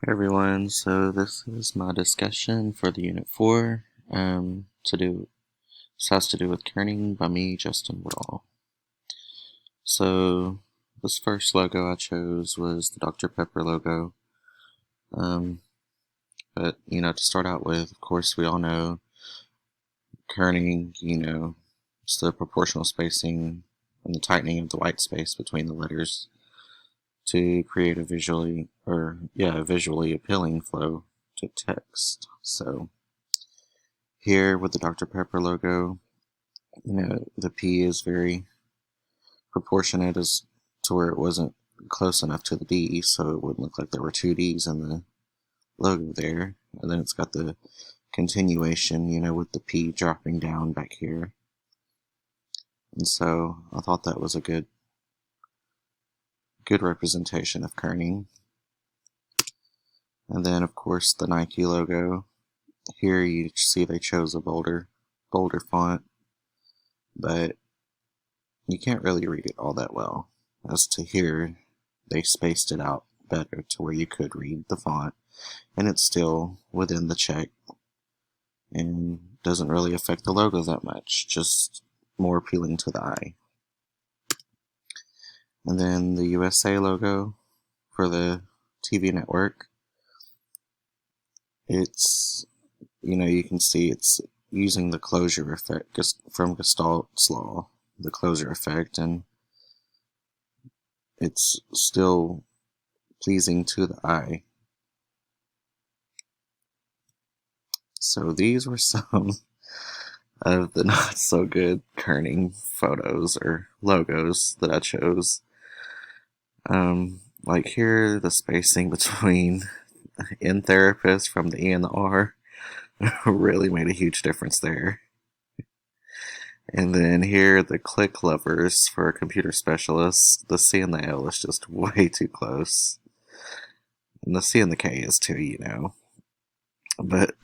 Hey everyone, so this is my discussion for the Unit 4. This has to do with kerning by me, Justin Woodall. So this first logo I chose was the Dr. Pepper logo. But to start out with, of course, we all know kerning, it's the proportional spacing and the tightening of the white space between the letters to create a visually appealing flow to text. So here with the Dr. Pepper logo, the P is very proportionate as to where it wasn't close enough to the D, so it wouldn't look like there were two D's in the logo there. And then it's got the continuation, with the P dropping down back here. And so I thought that was a good representation of kerning. And then, of course, the Nike logo. Here you see they chose a bolder font, but you can't really read it all that well. As to here, they spaced it out better to where you could read the font, and it's still within the check and doesn't really affect the logo that much, just more appealing to the eye. And then the USA logo for the TV network, it's, you can see it's using the closure effect from Gestalt's law, the closure effect, and it's still pleasing to the eye. So these were some of the not so good kerning photos or logos that I chose. Like here, the spacing between in therapist from the E and the R really made a huge difference there. And then here, the click lovers for a computer specialist, the C and the L is just way too close. And the C and the K is too, But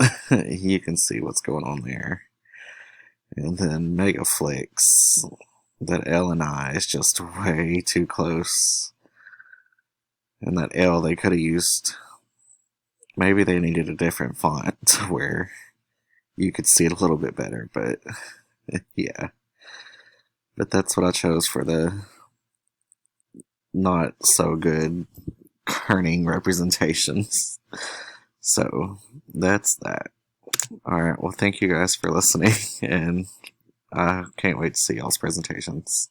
you can see what's going on there. And then Megaflix, that L and I is just way too close. And that L, they could have used, maybe they needed a different font to where you could see it a little bit better, but yeah. But that's what I chose for the not so good kerning representations. So that's that. Alright, well, thank you guys for listening, and I can't wait to see y'all's presentations.